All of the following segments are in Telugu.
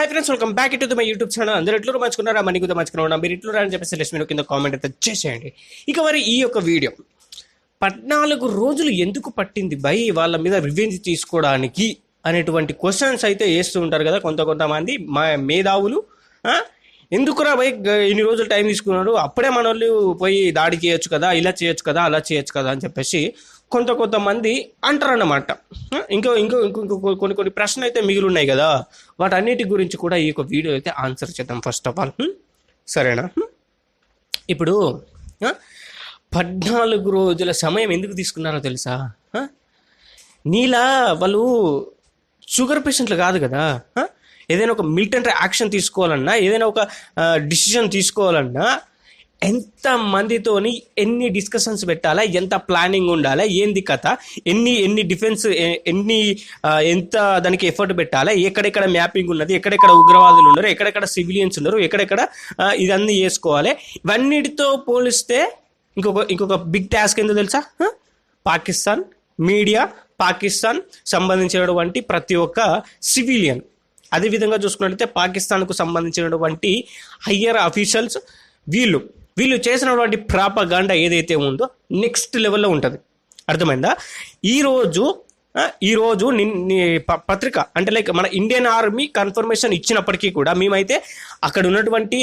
Hi friends, welcome back to my YouTube channel. అందరూ ఎట్లు మంచుకున్నారా? మనీ కూడా మంచుకున్నా మీరు ఇట్లు అని చెప్పేసి మీరు కింద కామెంట్ అయితే చేసేయండి. ఇక మరి ఈ యొక్క వీడియో 14 రోజులు ఎందుకు పట్టింది బై వాళ్ళ మీద రివెంజ్ తీసుకోవడానికి అనేటువంటి క్వశ్చన్స్ అయితే వేస్తూ ఉంటారు కదా కొంతమంది మా మేధావులు. ఎందుకురా బై ఇన్ని రోజులు టైం తీసుకున్నారు, అప్పుడే మన వాళ్ళు పోయి దాడి చేయొచ్చు కదా, ఇలా చేయొచ్చు కదా, అలా చేయొచ్చు కదా అని చెప్పేసి కొంతమంది అంటారన్నమాట. ఇంకో కొన్ని ప్రశ్నలు అయితే మిగిలి ఉన్నాయి కదా, వాటన్నిటి గురించి కూడా ఈ యొక్క వీడియో అయితే ఆన్సర్ చేద్దాం ఫస్ట్ ఆఫ్ ఆల్. సరేనా? ఇప్పుడు 14 రోజుల సమయం ఎందుకు తీసుకున్నారో తెలుసా? నీలా వాళ్ళు షుగర్ పేషెంట్లు కాదు కదా. ఏదైనా ఒక మిలిటరీ యాక్షన్ తీసుకోవాలన్నా, ఏదైనా ఒక డిసిషన్ తీసుకోవాలన్నా ఎంత మందితోని ఎన్ని డిస్కషన్స్ పెట్టాలా, ఎంత ప్లానింగ్ ఉండాలా, ఏంది కథ, ఎన్ని డిఫెన్స్ ఎంత దానికి ఎఫర్ట్ పెట్టాలా, ఎక్కడెక్కడ మ్యాపింగ్ ఉన్నది, ఎక్కడెక్కడ ఉగ్రవాదులు ఉన్నారు, ఎక్కడెక్కడ సివిలియన్స్ ఉన్నారు, ఎక్కడెక్కడ ఇదన్నీ చేసుకోవాలి. ఇవన్నిటితో పోలిస్తే ఇంకొక బిగ్ టాస్క్ ఏందో తెలుసా? పాకిస్తాన్ మీడియా, పాకిస్తాన్ సంబంధించినటువంటి ప్రతి ఒక్క సివిలియన్, అదేవిధంగా చూసుకున్నట్లయితే పాకిస్తాన్కు సంబంధించినటువంటి హయ్యర్ అఫీషియల్స్, వీళ్ళు చేసినటువంటి ప్రాపగాండా ఏదైతే ఉందో నెక్స్ట్ లెవెల్లో ఉంటుంది. అర్థమైందా? ఈరోజు పత్రిక అంటే లైక్ మన ఇండియన్ ఆర్మీ కన్ఫర్మేషన్ ఇచ్చినప్పటికీ కూడా మేమైతే అక్కడ ఉన్నటువంటి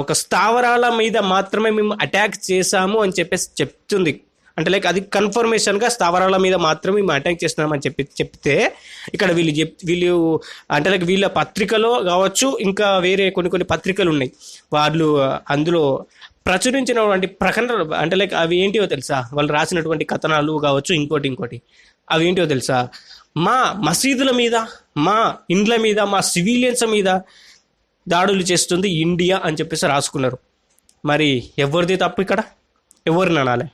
ఒక స్థావరాల మీద మాత్రమే మేము అటాక్ చేశాము అని చెప్పేసి చెప్తుంది. అంటే లైక్ అది కన్ఫర్మేషన్గా స్థావరాల మీద మాత్రమే మేము అటాక్ చేస్తున్నామని చెప్తే ఇక్కడ వీళ్ళు అంటే లైక్ వీళ్ళ పత్రికలో కావచ్చు, ఇంకా వేరే కొన్ని పత్రికలు ఉన్నాయి, వాళ్ళు అందులో ప్రచురించినటువంటి ప్రకటనలు అంటే లైక్ అవి ఏంటివో తెలుసా? వాళ్ళు రాసినటువంటి కథనాలు కావచ్చు, ఇంకోటి అవి ఏంటివో తెలుసా? మా మసీదుల మీద, మా ఇండ్ల మీద, మా సివిలియన్స్ మీద దాడులు చేస్తుంది ఇండియా అని చెప్పేసి రాసుకున్నారు. మరి ఎవరిది తప్పు ఇక్కడ? ఎవరిని అనాలి?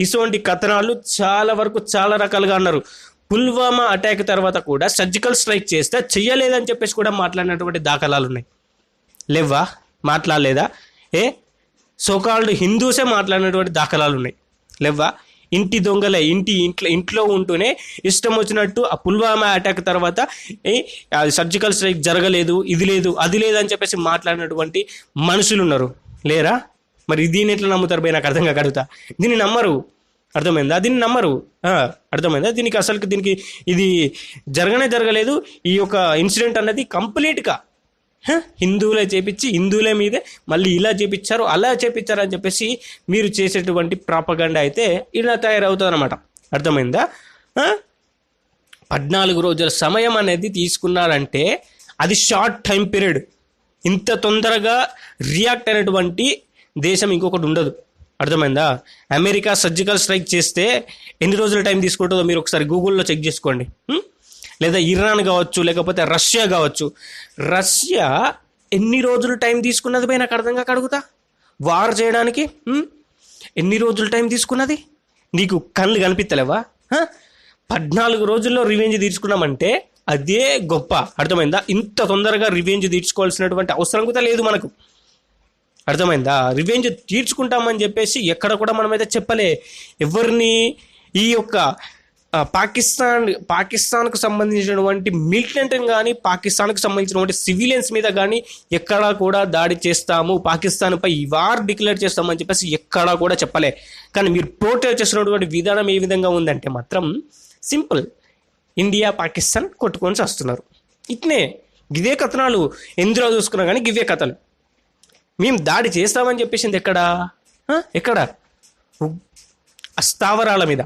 ఇటువంటి కథనాలు చాలా రకాలుగా అన్నారు. పుల్వామా అటాక్ తర్వాత కూడా సర్జికల్ స్ట్రైక్ చేస్తే చెయ్యలేదని చెప్పేసి కూడా మాట్లాడినటువంటి దాఖలాలు ఉన్నాయి. లేవా? మాట్లాడలేదా? సోకాల్డ్ హిందూసే మాట్లాడినటువంటి దాఖలాలు ఉన్నాయి. లేవా? ఇంటి దొంగలే ఇంట్లో ఉంటూనే ఇష్టం వచ్చినట్టు ఆ పుల్వామా అటాక్ తర్వాత సర్జికల్ స్ట్రైక్ జరగలేదు, ఇది లేదు, అది లేదు అని చెప్పేసి మాట్లాడినటువంటి మనుషులు ఉన్నారు. లేరా? మరి దీన్ని ఎట్లా నమ్ముతారు పోయి? నాకు అర్థం కాకడుగుతా. దీన్ని నమ్మరు. అర్థమైందా? అర్థమైందా? దీనికి ఇది జరగలేదు. ఈ యొక్క ఇన్సిడెంట్ అన్నది కంప్లీట్గా హిందువులే చేపించి హిందువులే మీదే మళ్ళీ ఇలా చేపించారు, అలా చేపించారు అని చెప్పేసి మీరు చేసేటువంటి ప్రాపగండా అయితే ఇలా తయారవుతుంది అనమాట. అర్థమైందా? 14 రోజుల సమయం అనేది తీసుకున్నారంటే అది షార్ట్ టైం పీరియడ్. ఇంత తొందరగా రియాక్ట్ అయినటువంటి దేశం ఇంకొకటి ఉండదు. అర్థమైందా? అమెరికా సర్జికల్ స్ట్రైక్ చేస్తే ఎన్ని రోజుల టైం తీసుకుంటుందో మీరు ఒకసారి గూగుల్లో చెక్ చేసుకోండి. లేదా ఇరాన్ కావచ్చు, లేకపోతే రష్యా కావచ్చు. రష్యా ఎన్ని రోజులు టైం తీసుకున్నది పోయి నాకు అర్థం కాక అడుగుతా. వార్ చేయడానికి ఎన్ని రోజులు టైం తీసుకున్నది? నీకు కళ్ళు కనిపిస్తలేవా? 14 రోజుల్లో రివెంజ్ తీర్చుకున్నామంటే అదే గొప్ప. అర్థమైందా? ఇంత తొందరగా రివెంజ్ తీర్చుకోవాల్సినటువంటి అవసరం కూడా లేదు మనకు. అర్థమైందా? రివెంజ్ తీర్చుకుంటామని చెప్పేసి ఎక్కడ కూడా మనమైతే చెప్పలే ఎవరిని. ఈ యొక్క పాకిస్తాన్కు సంబంధించినటువంటి మిలిటెంట్ కానీ, పాకిస్తాన్కు సంబంధించినటువంటి సివిలియన్స్ మీద కానీ ఎక్కడా కూడా దాడి చేస్తాము, పాకిస్తాన్పై వార్ డిక్లేర్ చేస్తామని చెప్పేసి ఎక్కడా కూడా చెప్పలే. కానీ మీరు పోర్ట్రేట్ చేస్తున్నటువంటి విధానం ఏ విధంగా ఉందంటే మాత్రం సింపుల్, ఇండియా పాకిస్తాన్ కొట్టుకొని వస్తున్నారు. ఇట్నే గివే కథనాలు ఎందులో చూసుకున్నా కానీ గివే కథలు. మేము దాడి చేస్తామని చెప్పేసింది ఎక్కడ? స్థావరాల మీద.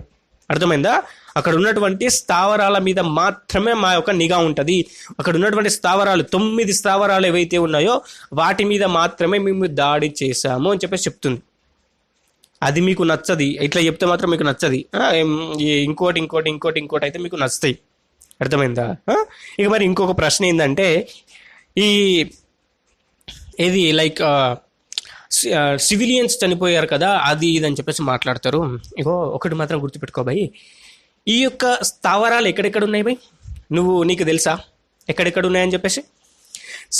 అర్థమైందా? అక్కడ ఉన్నటువంటి స్థావరాల మీద మాత్రమే మా యొక్క నిఘా ఉంటుంది. అక్కడ ఉన్నటువంటి స్థావరాలు 9 స్థావరాలు ఏవైతే ఉన్నాయో వాటి మీద మాత్రమే మేము దాడి చేశాము అని చెప్పేసి చెప్తుంది. అది మీకు నచ్చది, ఇట్లా చెప్తే మాత్రం మీకు నచ్చది. ఇంకోటి అయితే మీకు నచ్చుతాయి. అర్థమైందా? ఇక మరి ఇంకొక ప్రశ్న ఏంటంటే ఏది లైక్ సివిలియన్స్ చనిపోయారు కదా, అది ఇది అని చెప్పేసి మాట్లాడతారు. ఒకటి మాత్రం గుర్తుపెట్టుకో భయ్, ఈ యొక్క స్థావరాలు ఎక్కడెక్కడ ఉన్నాయి భయ్? నీకు తెలుసా ఎక్కడెక్కడ ఉన్నాయని చెప్పేసి?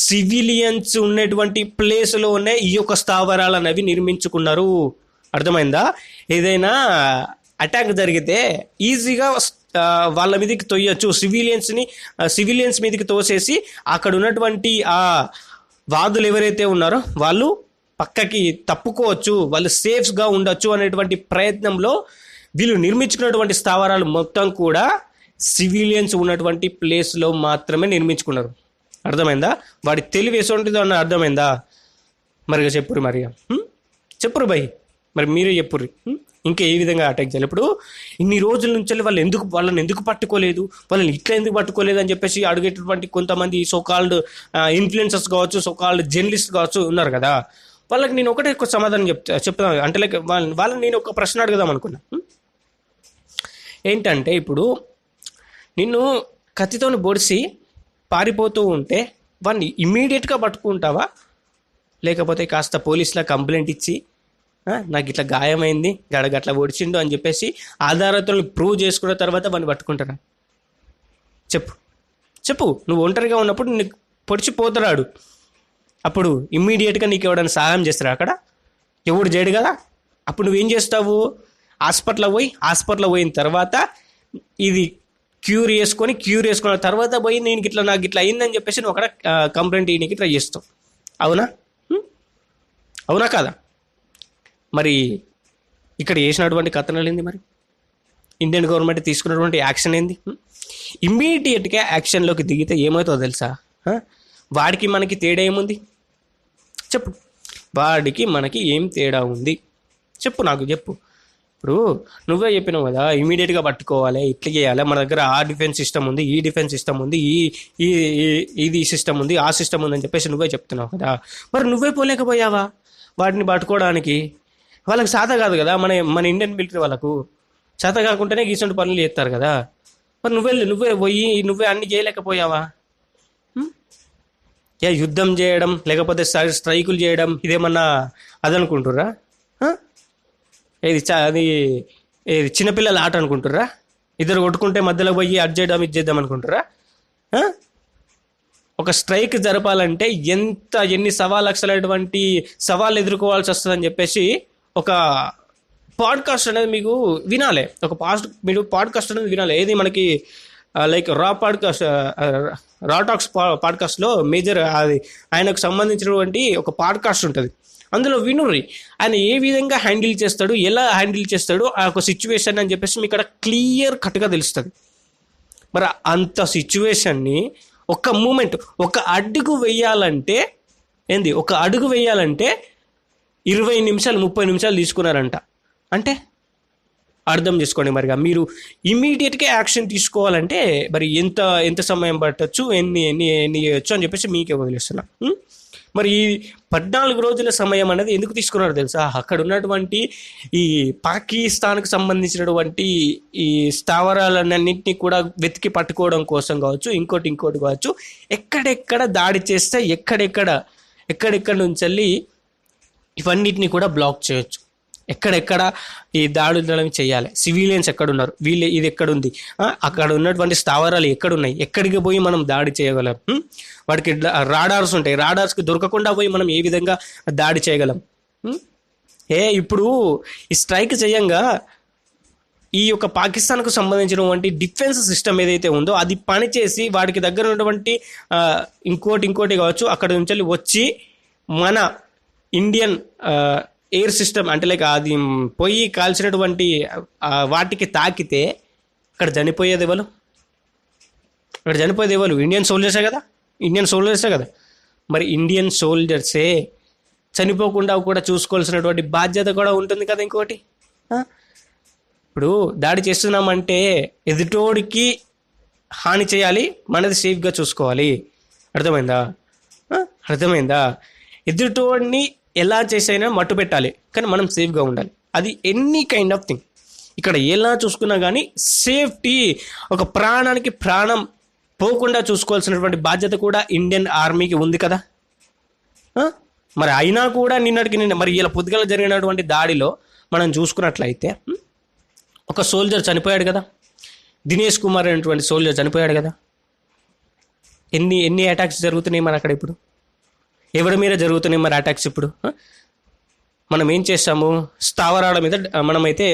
సివిలియన్స్ ఉన్నటువంటి ప్లేస్లోనే ఈ యొక్క స్థావరాలు అనేవి నిర్మించుకున్నారు. అర్థమైందా? ఏదైనా అటాక్ జరిగితే ఈజీగా వాళ్ళ మీదకి తొయ్యొచ్చు, సివిలియన్స్ మీదకి తోసేసి అక్కడ ఉన్నటువంటి ఆ వాదులు ఎవరైతే ఉన్నారో వాళ్ళు పక్కకి తప్పుకోవచ్చు, వాళ్ళు సేఫ్గా ఉండొచ్చు అనేటువంటి ప్రయత్నంలో వీళ్ళు నిర్మించుకున్నటువంటి స్థావరాలు మొత్తం కూడా సివిలియన్స్ ఉన్నటువంటి ప్లేస్లో మాత్రమే నిర్మించుకున్నారు. అర్థమైందా? వాడి తెలివి ఎటువంటిదో అన్న అర్థమైందా? మరి చెప్పురు, మరి చెప్పురు భయ్, మరి మీరే చెప్పుర్రి ఇంకా ఏ విధంగా అటాక్ చేయాలి. ఇప్పుడు ఇన్ని రోజుల నుంచి వాళ్ళని ఎందుకు పట్టుకోలేదు, వాళ్ళని ఇట్లా ఎందుకు పట్టుకోలేదు అని చెప్పేసి అడిగేటటువంటి కొంతమంది సోకాల్డ్ ఇన్ఫ్లుయెన్సర్స్ కావచ్చు, సోకాల్డ్ జర్నలిస్ట్ కావచ్చు ఉన్నారు కదా, వాళ్ళకి నేను ఒకటే సమాధానం చెప్తాను. అంటే లైక్ వాళ్ళని నేను ఒక ప్రశ్న అడుగుదాం అనుకున్నా. ఏంటంటే ఇప్పుడు నిన్ను కత్తితోని పొడిచి పారిపోతూ ఉంటే వాడిని ఇమ్మీడియట్గా పట్టుకుంటావా, లేకపోతే కాస్త పోలీసులో కంప్లైంట్ ఇచ్చి నాకు ఇట్లా గాయమైంది, గట్లా పొడిచిండు అని చెప్పేసి ఆధారాలను ప్రూవ్ చేసుకున్న తర్వాత వాడిని పట్టుకుంటారా? చెప్పు నువ్వు ఒంటరిగా ఉన్నప్పుడు నీకు పొడిచిపోతాడు, అప్పుడు ఇమ్మీడియట్గా నీకు ఎవడైనా సహాయం చేస్తారా? అక్కడ ఎవడు చేయడు కదా. అప్పుడు నువ్వేం చేస్తావు? హాస్పిటల్లో పోయిన తర్వాత ఇది క్యూర్ చేసుకున్న తర్వాత పోయి నాకు ఇట్లా అయిందని చెప్పేసి నువ్వు అక్కడ కంప్లైంట్ ఇవ్వడానికి ట్రై చేస్తావు. అవునా కాదా? మరి ఇక్కడ చేసినటువంటి కథనాలు ఏంది? మరి ఇండియన్ గవర్నమెంట్ తీసుకున్నటువంటి యాక్షన్ ఏంది? ఇమ్మీడియట్గా యాక్షన్లోకి దిగితే ఏమవుతుందో తెలుసా? వాడికి మనకి తేడా ఏముంది చెప్పు? వాడికి మనకి ఏం తేడా ఉంది నాకు చెప్పు. ఇప్పుడు నువ్వే చెప్పినావు కదా, ఇమీడియట్గా పట్టుకోవాలి, ఇట్లా చేయాలి, మన దగ్గర ఆ డిఫెన్స్ సిస్టమ్ ఉంది, ఈ డిఫెన్స్ సిస్టమ్ ఉంది, ఇది సిస్టమ్ ఉంది, ఆ సిస్టమ్ ఉంది అని చెప్పేసి నువ్వే చెప్తున్నావు కదా. మరి నువ్వే పోలేకపోయావా వాటిని పట్టుకోవడానికి? వాళ్ళకి సాత కాదు కదా, మన ఇండియన్ మిలిటరీ వాళ్ళకు చేత కాకుంటేనే గీసంటి పనులు చేస్తారు కదా. మరి నువ్వే పోయి నువ్వే అన్ని చేయలేకపోయావా? యుద్ధం చేయడం లేకపోతే స్ట్రైకులు చేయడం ఇదేమన్నా అదనుకుంటుర్రా? అది చిన్నపిల్లల ఆట అనుకుంటుర్రా? ఇద్దరు కొట్టుకుంటే మధ్యలో పోయి అది చేద్దాం అనుకుంటుర్రా? ఒక స్ట్రైక్ జరపాలంటే ఎన్ని లక్షలైనటువంటి సవాళ్ళు ఎదుర్కోవాల్సి వస్తుందని చెప్పేసి ఒక పాడ్కాస్ట్ అనేది మీకు వినాలి. మీరు పాడ్కాస్ట్ అనేది వినాలి. ఏది మనకి లైక్ రా టాక్స్ పాడ్కాస్ట్లో మేజర్ అది ఆయనకు సంబంధించినటువంటి ఒక పాడ్కాస్ట్ ఉంటుంది. అందులో వినుర్రి ఆయన ఏ విధంగా హ్యాండిల్ చేస్తాడు, ఎలా హ్యాండిల్ చేస్తాడు ఆ ఒక సిచ్యువేషన్ అని చెప్పేసి మీకు ఇక్కడ క్లియర్ కట్గా తెలుస్తుంది. మరి అంత సిచ్యువేషన్ని ఒక మూమెంట్, ఒక అడుగు వేయాలంటే 20 నిమిషాలు 30 నిమిషాలు తీసుకున్నారంట. అంటే అర్థం చేసుకోండి. మరిగా మీరు ఇమీడియట్గా యాక్షన్ తీసుకోవాలంటే మరి ఎంత సమయం పట్టచ్చు, ఎన్ని చేయొచ్చు అని చెప్పేసి మీకే వదిలేస్తున్నా. మరి ఈ 14 రోజుల సమయం అనేది ఎందుకు తీసుకున్నారో తెలుసా? అక్కడ ఉన్నటువంటి ఈ పాకిస్తాన్కి సంబంధించినటువంటి ఈ స్థావరాలన్నింటినీ కూడా వెతికి పట్టుకోవడం కోసం కావచ్చు, ఇంకోటి కావచ్చు, ఎక్కడెక్కడ దాడి చేస్తే ఎక్కడెక్కడ నుంచి వెళ్ళి ఇవన్నిటిని కూడా బ్లాక్ చేయొచ్చు, ఎక్కడెక్కడ ఈ దాడులను చేయాలి, సివిలియన్స్ ఎక్కడున్నారు, ఇది ఎక్కడుంది, అక్కడ ఉన్నటువంటి స్థావరాలు ఎక్కడున్నాయి, ఎక్కడికి పోయి మనం దాడి చేయగలం, వాటికి రాడార్స్ ఉంటాయి, రాడార్స్కి దొరకకుండా పోయి మనం ఏ విధంగా దాడి చేయగలం. ఇప్పుడు ఈ స్ట్రైక్ చేయంగా ఈ యొక్క పాకిస్తాన్కు సంబంధించినటువంటి డిఫెన్స్ సిస్టమ్ ఏదైతే ఉందో అది పనిచేసి వాడికి దగ్గర ఉన్నటువంటి ఇంకోటి కావచ్చు అక్కడ నుంచి వచ్చి మన ఇండియన్ ఎయిర్ సిస్టమ్ అంటే లైక్ అది పోయి కాల్చినటువంటి వాటికి తాకితే అక్కడ చనిపోయేది ఎవరు? ఇండియన్ సోల్జర్సే కదా. మరి ఇండియన్ సోల్జర్సే చనిపోకుండా కూడా చూసుకోవాల్సినటువంటి బాధ్యత కూడా ఉంటుంది కదా. ఇంకోటి, ఇప్పుడు దాడి చేస్తున్నామంటే ఎదుటోడికి హాని చేయాలి, మనది సేఫ్గా చూసుకోవాలి. అర్థమైందా? ఎదుటోడిని ఎలా చేసైనా మట్టు పెట్టాలి, కానీ మనం సేఫ్గా ఉండాలి. అది ఎనీ కైండ్ ఆఫ్ థింగ్. ఇక్కడ ఎలా చూసుకున్నా కానీ సేఫ్టీ, ఒక ప్రాణానికి ప్రాణం పోకుండా చూసుకోవాల్సినటువంటి బాధ్యత కూడా ఇండియన్ ఆర్మీకి ఉంది కదా. మరి అయినా కూడా నిన్న మరి ఇలా పొద్దుగల జరిగినటువంటి దాడిలో మనం చూసుకున్నట్లయితే ఒక సోల్జర్ చనిపోయాడు కదా, దినేష్ కుమార్ అనేటువంటి సోల్జర్ చనిపోయాడు కదా. ఎన్ని అటాక్స్ జరుగుతున్నాయి మరి అక్కడ? ఇప్పుడు ఎవరి మీద జరుగుతున్నాయి మరి అటాక్స్? ఇప్పుడు మనం ఏం చేస్తాము, స్థావరాల మీద మనమైతే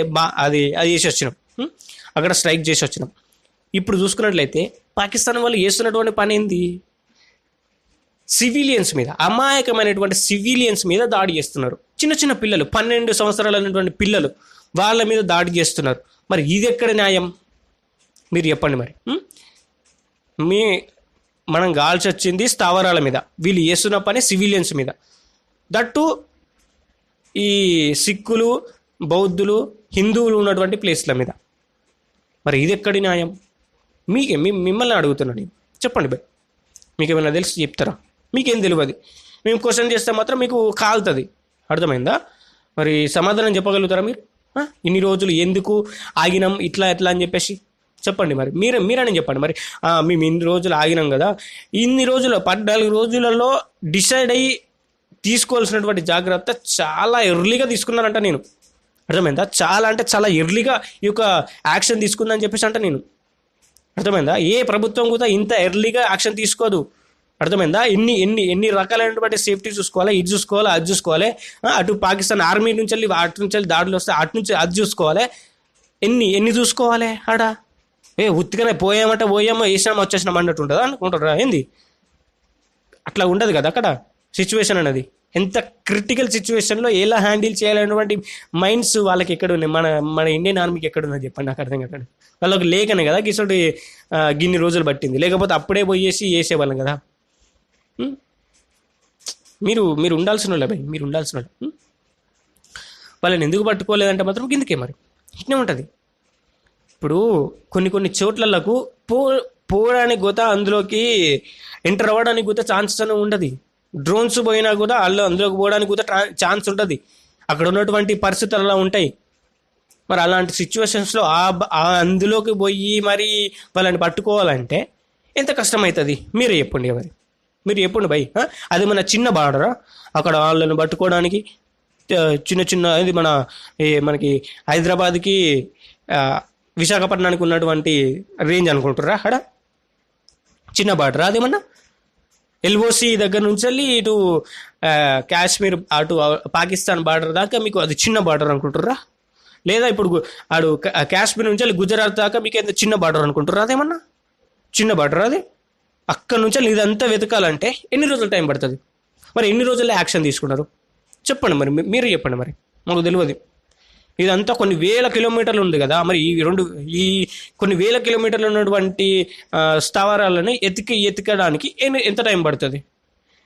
అది చేసి వచ్చినాం, అక్కడ స్ట్రైక్ చేసి వచ్చినాం. ఇప్పుడు చూసుకున్నట్లయితే పాకిస్తాన్ వాళ్ళు చేస్తున్నటువంటి పని ఏంది? సివిలియన్స్ మీద, అమాయకమైనటువంటి సివిలియన్స్ మీద దాడి చేస్తున్నారు. చిన్న చిన్న పిల్లలు, 12 సంవత్సరాలైనటువంటి పిల్లలు, వాళ్ళ మీద దాడి చేస్తున్నారు. మరి ఇది ఎక్కడ న్యాయం? మీరు చెప్పండి. మరి మనం కాల్చి వచ్చింది స్థావరాల మీద, వీళ్ళు చేస్తున్న పని సివిలియన్స్ మీద, దట్టు ఈ సిక్కులు, బౌద్ధులు, హిందువులు ఉన్నటువంటి ప్లేస్ల మీద. మరి ఇది ఎక్కడి న్యాయం? మిమ్మల్ని అడుగుతున్నాను, చెప్పండి భయ్. మీకు ఏమైనా తెలిసి చెప్తారా? మీకేం తెలియదు. మేము క్వశ్చన్ చేస్తే మాత్రం మీకు కాలుతుంది. అర్థమైందా? మరి సమాధానం చెప్పగలుగుతారా మీరు? ఇన్ని రోజులు ఎందుకు ఆగినాం ఇట్లా ఎట్లా అని చెప్పేసి చెప్పండి. మరి మీరని చెప్పండి. మరి మేము ఇన్ని రోజులు ఆగినాం కదా, ఇన్ని రోజులు 14 రోజులలో డిసైడ్ అయ్యి తీసుకోవాల్సినటువంటి జాగ్రత్త చాలా ఎర్లీగా తీసుకున్నానంట నేను. అర్థమైందా? చాలా అంటే చాలా ఎర్లీగా ఈ యొక్క యాక్షన్ తీసుకుందని చెప్పేసి అంట నేను. అర్థమైందా? ఏ ప్రభుత్వం కూడా ఇంత ఎర్లీగా యాక్షన్ తీసుకోదు. అర్థమైందా? ఎన్ని రకాలైనటువంటి సేఫ్టీ చూసుకోవాలి, ఇది చూసుకోవాలి, అది చూసుకోవాలి. అటు పాకిస్తాన్ ఆర్మీ నుంచి వెళ్ళి దాడులు వస్తే అటు నుంచి అది చూసుకోవాలి. ఎన్ని చూసుకోవాలి ఆడ? ఉత్తిగానే పోయామో వేసామో వచ్చేసినాం అన్నట్టు ఉంటుందా? అనుకుంటారా ఏంది? అట్లా ఉండదు కదా అక్కడ సిచ్యువేషన్ అనేది. ఎంత క్రిటికల్ సిచ్యువేషన్లో ఎలా హ్యాండిల్ చేయాలనేటువంటి మైండ్స్ వాళ్ళకి ఎక్కడ ఉన్నాయి? మన ఇండియన్ ఆర్మీకి ఎక్కడ ఉన్నది చెప్పండి, నాకు అర్థం కాదు. వాళ్ళకి లేకనే కదా గిసోటి గిన్ని రోజులు పట్టింది. లేకపోతే అప్పుడే పోయేసి వేసేవాళ్ళం కదా. మీరు ఉండాల్సిన వాళ్ళే భయ్, మీరు ఉండాల్సిన వాళ్ళు. వాళ్ళని ఎందుకు పట్టుకోలేదంటే మాత్రం కిందకే మరి ఇట్నే ఉంటుంది. ఇప్పుడు కొన్ని చోట్లకు పోవడానికి కూడా అందులోకి ఎంటర్ అవ్వడానికి కూడా ఛాన్సెస్ అనేవి ఉండదు. డ్రోన్స్ పోయినా కూడా అందులోకి పోవడానికి కూడా ఛాన్స్ ఉంటుంది. అక్కడ ఉన్నటువంటి పరిస్థితులు అలా ఉంటాయి. మరి అలాంటి సిచ్యువేషన్స్లో అందులోకి పోయి మరి వాళ్ళని పట్టుకోవాలంటే ఎంత కష్టమవుతుంది? మీరే చెప్పండి. మీరు చెప్పండి భయ్. అది మన చిన్న బార్డరా? అక్కడ వాళ్ళని పట్టుకోవడానికి చిన్న ఇది మనకి హైదరాబాద్కి విశాఖపట్నానికి ఉన్నటువంటి రేంజ్ అనుకుంటుర్రా? అక్కడ చిన్న బార్డరా అదేమన్నా? ఎల్ఓసి దగ్గర నుంచి వెళ్ళి ఇటు కాశ్మీర్ అటు పాకిస్తాన్ బార్డర్ దాకా మీకు అది చిన్న బార్డర్ అనుకుంటుర్రా? లేదా ఇప్పుడు కాశ్మీర్ నుంచి వెళ్ళి గుజరాత్ దాకా మీకు ఎంత చిన్న బార్డర్ అనుకుంటుర్రా? అదేమన్నా చిన్న బార్డర్? అది అక్కడ నుంచి ఇదంతా వెతకాలంటే ఎన్ని రోజులు టైం పడుతుంది? మరి ఎన్ని రోజుల్లో యాక్షన్ తీసుకున్నారు చెప్పండి. మరి మీరు చెప్పండి. మరి మాకు తెలియదు. ఇదంతా కొన్ని వేల కిలోమీటర్లు ఉంది కదా. మరి ఈ కొన్ని వేల కిలోమీటర్లు ఉన్నటువంటి స్థావరాలని ఎతికడానికి ఎంత టైం పడుతుంది?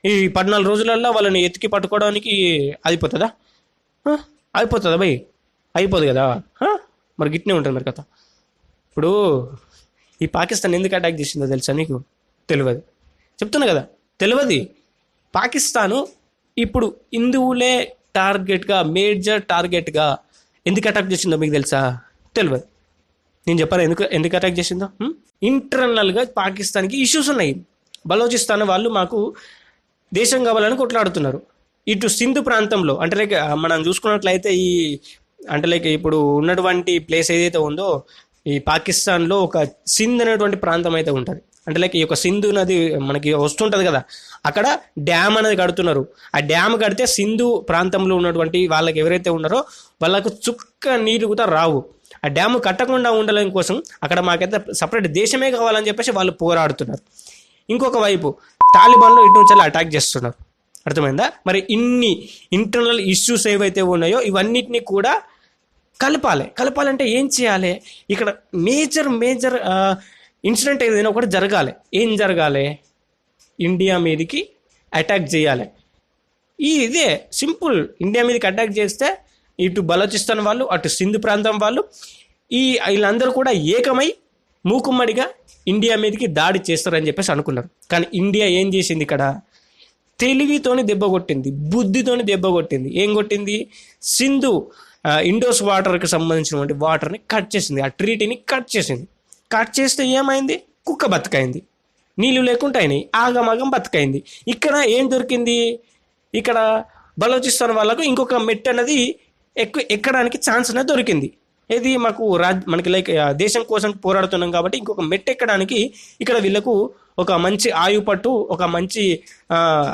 ఈ 14 రోజులల్లో వాళ్ళని ఎతికి పట్టుకోవడానికి అయిపోతుందా? అయిపోతుందా భయ్? అయిపోదు కదా. మరి గిట్నే ఉంటుంది మరి కథ. ఇప్పుడు ఈ పాకిస్తాన్ ఎందుకు అటాక్ చేసిందో తెలుసా నీకు? తెలియదు. చెప్తున్నా కదా, తెలియదు. పాకిస్తాను ఇప్పుడు హిందువులే టార్గెట్గా, మేజర్ టార్గెట్గా ఎందుకు అటాక్ చేసిందో మీకు తెలుసా? తెలియదు. నేను చెప్పాను ఎందుకు అటాక్ చేసిందో. ఇంటర్నల్గా పాకిస్తాన్కి ఇష్యూస్ ఉన్నాయి. బలోచిస్తాన్ వాళ్ళు మాకు దేశం కావాలని కొట్లాడుతున్నారు. ఇటు సింధు ప్రాంతంలో అంటే లైక్ మనం చూసుకున్నట్లయితే ఇప్పుడు ఉన్నటువంటి ప్లేస్ ఏదైతే ఉందో ఈ పాకిస్తాన్లో ఒక సింధ్ అనేటువంటి ప్రాంతం అయితే ఉంటుంది. అంటే లైక్ ఈ యొక్క సింధు నది మనకి వస్తుంటుంది కదా, అక్కడ డ్యామ్ అనేది కడుతున్నారు. ఆ డ్యామ్ కడితే సింధు ప్రాంతంలో ఉన్నటువంటి వాళ్ళకి ఎవరైతే ఉన్నారో వాళ్ళకు చుక్క నీరు కూడా రావు. ఆ డ్యామ్ కట్టకుండా ఉండడం కోసం అక్కడ మాకైతే సపరేట్ దేశమే కావాలని చెప్పేసి వాళ్ళు పోరాడుతున్నారు. ఇంకొక వైపు తాలిబాన్లో ఇటు నుంచి అటాక్ చేస్తున్నారు. అర్థమైందా? మరి ఇన్ని ఇంటర్నల్ ఇష్యూస్ ఏవైతే ఉన్నాయో ఇవన్నిటిని కూడా కలపాలంటే ఏం చేయాలి? ఇక్కడ మేజర్ ఇన్సిడెంట్ ఏదైనా ఒకటి జరగాలి. ఏం జరగాలి? ఇండియా మీదకి అటాక్ చేయాలి. ఇదే సింపుల్. ఇండియా మీదకి అటాక్ చేస్తే ఇటు బలోచిస్తాన్ వాళ్ళు, అటు సింధు ప్రాంతం వాళ్ళు, వీళ్ళందరూ కూడా ఏకమై మూకుమ్మడిగా ఇండియా మీదకి దాడి చేస్తారని చెప్పేసి అనుకున్నారు. కానీ ఇండియా ఏం చేసింది? ఇక్కడ తెలివితోని దెబ్బ కొట్టింది, బుద్ధితోని దెబ్బ కొట్టింది. ఏం కొట్టింది? సింధు ఇండోస్ వాటర్కి సంబంధించినటువంటి వాటర్ని కట్ చేసింది, ఆ ట్రీటీని కట్ చేసింది. కట్ చేస్తే ఏమైంది? కుక్క బతుకైంది. నీళ్ళు లేకుండా అయినాయి, ఆగమాగం బతుకైంది. ఇక్కడ ఏం దొరికింది? ఇక్కడ బలోచిస్తాన్ వాళ్ళకు ఇంకొక మెట్ అనేది ఎక్కడానికి ఛాన్స్ అనేది దొరికింది. ఏది? మనకి లైక్ దేశం కోసం పోరాడుతున్నాం కాబట్టి ఇంకొక మెట్ ఎక్కడానికి ఇక్కడ వీళ్ళకు ఒక మంచి ఆయుపట్టు, ఒక మంచి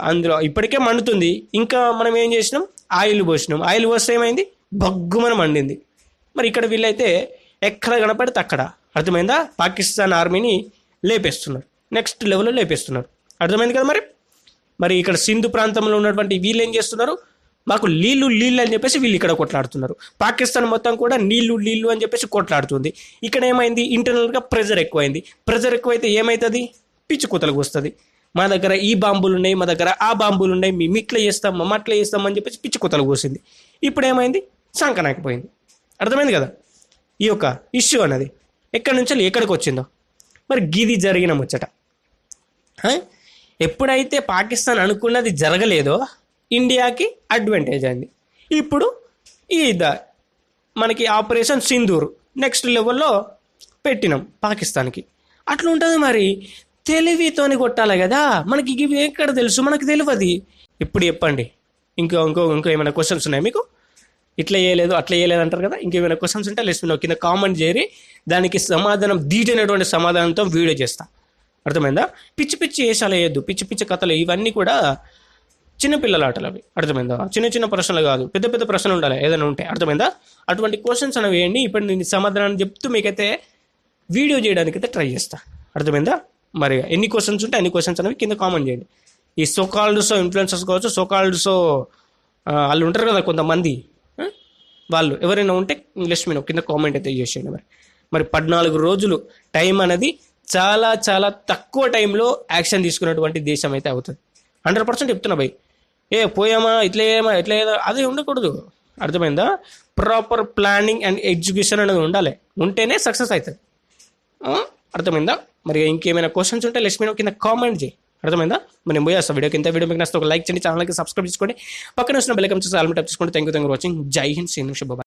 అందులో ఇప్పటికే మండుతుంది. ఇంకా మనం ఏం చేసినాం? ఆయిల్ పోసినాం. ఆయిల్ పోస్తే ఏమైంది? బగ్గుమని మండింది. మరి ఇక్కడ వీళ్ళైతే ఎక్కడ కనపడితే అక్కడ అర్థమైందా? పాకిస్తాన్ ఆర్మీని లేపేస్తున్నారు, నెక్స్ట్ లెవెల్లో లేపేస్తున్నారు. అర్థమైంది కదా? మరి ఇక్కడ సింధు ప్రాంతంలో ఉన్నటువంటి వీళ్ళు ఏం చేస్తున్నారు, మాకు నీళ్ళు అని చెప్పేసి వీళ్ళు ఇక్కడ కొట్లాడుతున్నారు. పాకిస్తాన్ మొత్తం కూడా నీళ్ళు అని చెప్పేసి కొట్లాడుతుంది. ఇక్కడ ఏమైంది, ఇంటర్నల్గా ప్రెజర్ ఎక్కువైంది. ప్రెజర్ ఎక్కువైతే ఏమవుతుంది, పిచ్చి కూతలకు వస్తుంది. మా దగ్గర ఈ బాంబులు ఉన్నాయి, మా దగ్గర ఆ బాంబులు ఉన్నాయి, మేము ఇట్లా చేస్తాం, మేము అట్లా చేస్తాం అని చెప్పేసి పిచ్చి కూతలకు పోసింది. ఇప్పుడు ఏమైంది, సంకనాకపోయింది. అర్థమైంది కదా ఈ యొక్క ఇష్యూ అనేది ఎక్కడి నుంచి ఎక్కడికి వచ్చిందో. మరి గిది జరిగిన ముచ్చట. ఎప్పుడైతే పాకిస్తాన్ అనుకున్నది జరగలేదో ఇండియాకి అడ్వాంటేజ్ అయింది. ఇప్పుడు మనకి ఆపరేషన్ సింధూర్ నెక్స్ట్ లెవెల్లో పెట్టినాం పాకిస్తాన్కి. అట్లా ఉంటుంది. మరి తెలివితోని కొట్టాలి కదా, మనకి ఇవి ఎక్కడ తెలుసు, మనకు తెలియదు. ఇప్పుడు చెప్పండి, ఇంకో ఏమైనా క్వశ్చన్స్ ఉన్నాయి మీకు? ఇట్లా చేయలేదు అట్లా చేయలేదు అంటారు కదా, ఇంకేమైనా క్వశ్చన్స్ ఉంటే లెస్ కింద కామెంట్ చేయరి, దానికి సమాధానం ధీటైనటువంటి సమాధానంతో వీడియో చేస్తా. అర్థమైందా? పిచ్చి వేషాలు వేయద్దు, పిచ్చి కథలు ఇవన్నీ కూడా చిన్నపిల్లల ఆటలు అవి. అర్థమైందా? చిన్న ప్రశ్నలు కాదు, పెద్ద ప్రశ్నలు ఉండాలి ఏదైనా ఉంటే. అర్థమైందా? అటువంటి క్వశ్చన్స్ అనేవి వేయండి. ఇప్పుడు నేను సమాధానాన్ని చెప్తూ మీకైతే వీడియో చేయడానికి అయితే ట్రై చేస్తా. అర్థమైందా? మరి ఎన్ని క్వశ్చన్స్ ఉంటే అన్ని క్వశ్చన్స్ అనేవి కింద కామెంట్ చేయండి. ఈ సోకాల్డ్స్ ఇన్ఫ్లుయెన్సర్స్ కావచ్చు, సోకాల్డ్స్ వాళ్ళు ఉంటారు కదా కొంతమంది, వాళ్ళు ఎవరైనా ఉంటే ఇంగ్లీష్ మీద కింద కామెంట్ అయితే చేసేయండి. మరి 14 రోజులు టైం అనేది చాలా చాలా తక్కువ టైంలో యాక్షన్ తీసుకున్నటువంటి దేశం అయితే అవుతుంది. 100% చెప్తున్నా భయ్. పోయామా ఇట్లా అదే ఉండకూడదు. అర్థమైందా? ప్రాపర్ ప్లానింగ్ అండ్ ఎగ్జిక్యూషన్ అనేది ఉండాలి, ఉంటేనే సక్సెస్ అవుతుంది. అర్థమైందా? మరి ఇంకేమైనా క్వశ్చన్స్ ఉంటే లెస్ మీద కింద కామెంట్ చేయి. అర్థమైందా? మరి నేను పోయేస్తా. వీడియో మీకు నచ్చితే ఒక లైక్ చేయండి, ఛానల్కి సబ్స్క్రైబ్ చేసుకోండి, పక్కన వచ్చిన బెల్ ఐకాన్ చూసి ఆల్ టైప్ చేసుకోండి. Thank you for watching. జై హింద్. See you.